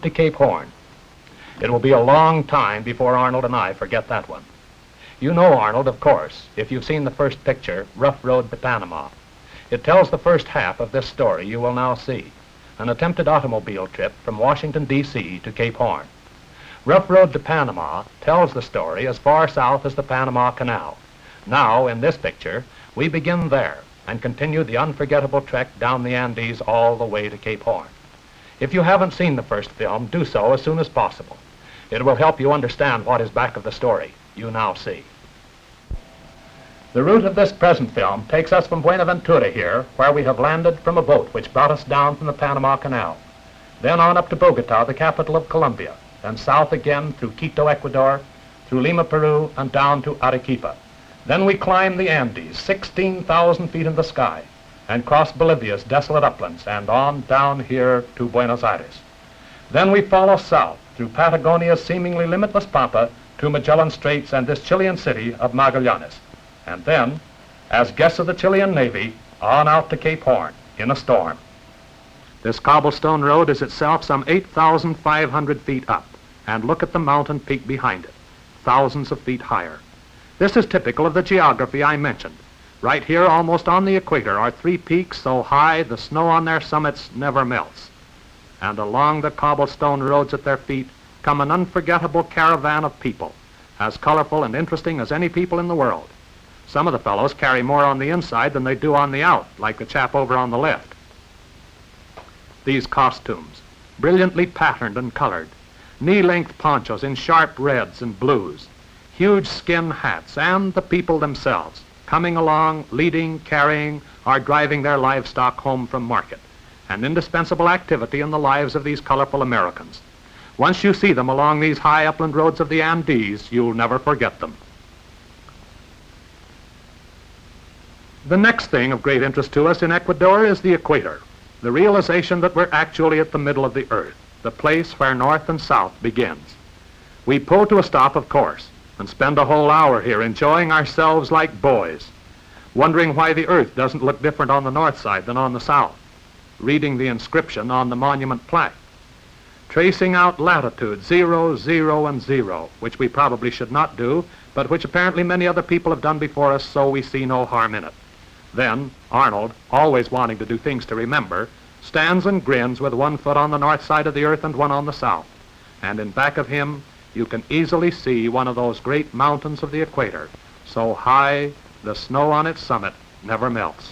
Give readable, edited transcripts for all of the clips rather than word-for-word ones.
to Cape Horn. It will be a long time before Arnold and I forget that one. You know Arnold, of course, if you've seen the first picture, Rough Road to Panama. It tells the first half of this story you will now see, an attempted automobile trip from Washington, D.C. to Cape Horn. Rough Road to Panama tells the story as far south as the Panama Canal. Now, in this picture, we begin there and continue the unforgettable trek down the Andes all the way to Cape Horn. If you haven't seen the first film, do so as soon as possible. It will help you understand what is back of the story you now see. The route of this present film takes us from Buenaventura here, where we have landed from a boat which brought us down from the Panama Canal, then on up to Bogota, the capital of Colombia, then south again through Quito, Ecuador, through Lima, Peru, and down to Arequipa. Then we climb the Andes, 16,000 feet in the sky, and cross Bolivia's desolate uplands and on down here to Buenos Aires. Then we follow south through Patagonia's seemingly limitless pampa to Magellan Straits and this Chilean city of Magallanes. And then, as guests of the Chilean Navy, on out to Cape Horn in a storm. This cobblestone road is itself some 8,500 feet up, and look at the mountain peak behind it, thousands of feet higher. This is typical of the geography I mentioned. Right here, almost on the equator, are three peaks so high the snow on their summits never melts. And along the cobblestone roads at their feet come an unforgettable caravan of people, as colorful and interesting as any people in the world. Some of the fellows carry more on the inside than they do on the out, like the chap over on the left. These costumes, brilliantly patterned and colored, knee-length ponchos in sharp reds and blues, huge skin hats, and the people themselves, coming along, leading, carrying, or driving their livestock home from market, an indispensable activity in the lives of these colorful Americans. Once you see them along these high upland roads of the Andes, you'll never forget them. The next thing of great interest to us in Ecuador is the equator, the realization that we're actually at the middle of the earth, the place where north and south begins. We pull to a stop, of course, and spend a whole hour here enjoying ourselves like boys, wondering why the earth doesn't look different on the north side than on the south, reading the inscription on the monument plaque, tracing out latitude 0, 0, and 0, which we probably should not do, but which apparently many other people have done before us, so we see no harm in it. Then Arnold, always wanting to do things to remember, stands and grins with one foot on the north side of the earth and one on the south. And in back of him, you can easily see one of those great mountains of the equator, so high the snow on its summit never melts.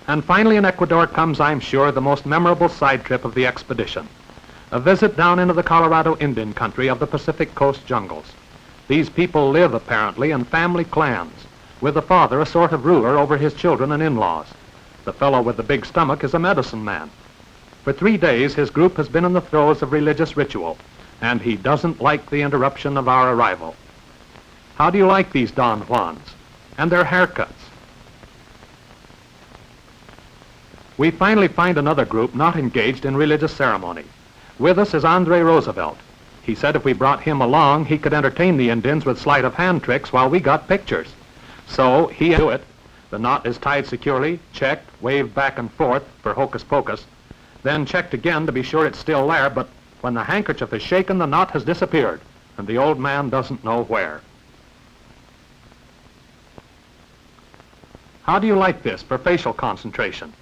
And finally in Ecuador comes, I'm sure, the most memorable side trip of the expedition, a visit down into the Colorado Indian country of the Pacific Coast jungles. These people live, apparently, in family clans, with the father a sort of ruler over his children and in-laws. The fellow with the big stomach is a medicine man. For 3 days, his group has been in the throes of religious ritual, and he doesn't like the interruption of our arrival. How do you like these Don Juans? And their haircuts? We finally find another group not engaged in religious ceremony. With us is Andre Roosevelt. He said if we brought him along, he could entertain the Indians with sleight of hand tricks while we got pictures. So he do it. The knot is tied securely, checked, waved back and forth for hocus pocus, then checked again to be sure it's still there, but when the handkerchief is shaken, the knot has disappeared, and the old man doesn't know where. How do you like this for facial concentration?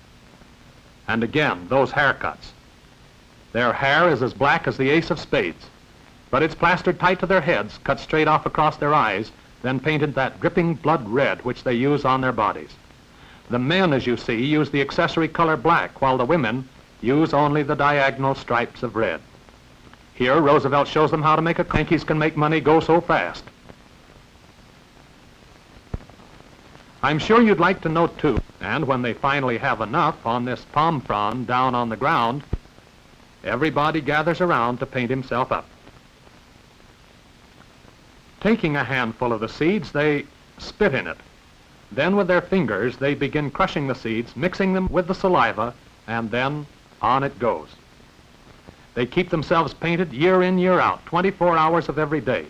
And again, those haircuts. Their hair is as black as the ace of spades, but it's plastered tight to their heads, cut straight off across their eyes, then painted that dripping blood red which they use on their bodies. The men, as you see, use the accessory color black, while the women use only the diagonal stripes of red. Here, Roosevelt shows them how to make a Yankees can make money go so fast. I'm sure you'd like to know, too, and when they finally have enough on this palm frond down on the ground, everybody gathers around to paint himself up. Taking a handful of the seeds, they spit in it. Then with their fingers, they begin crushing the seeds, mixing them with the saliva, and then on it goes. They keep themselves painted year in, year out, 24 hours of every day.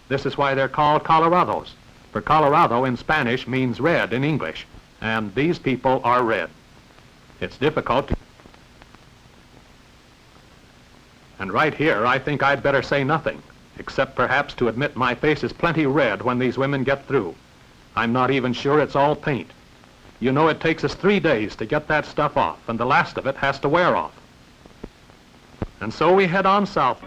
This is why they're called Colorados, for Colorado in Spanish means red in English, and these people are red. It's difficult to... And right here, I think I'd better say nothing, except perhaps to admit my face is plenty red when these women get through. I'm not even sure it's all paint. You know, it takes us 3 days to get that stuff off, and the last of it has to wear off. And so we head on south.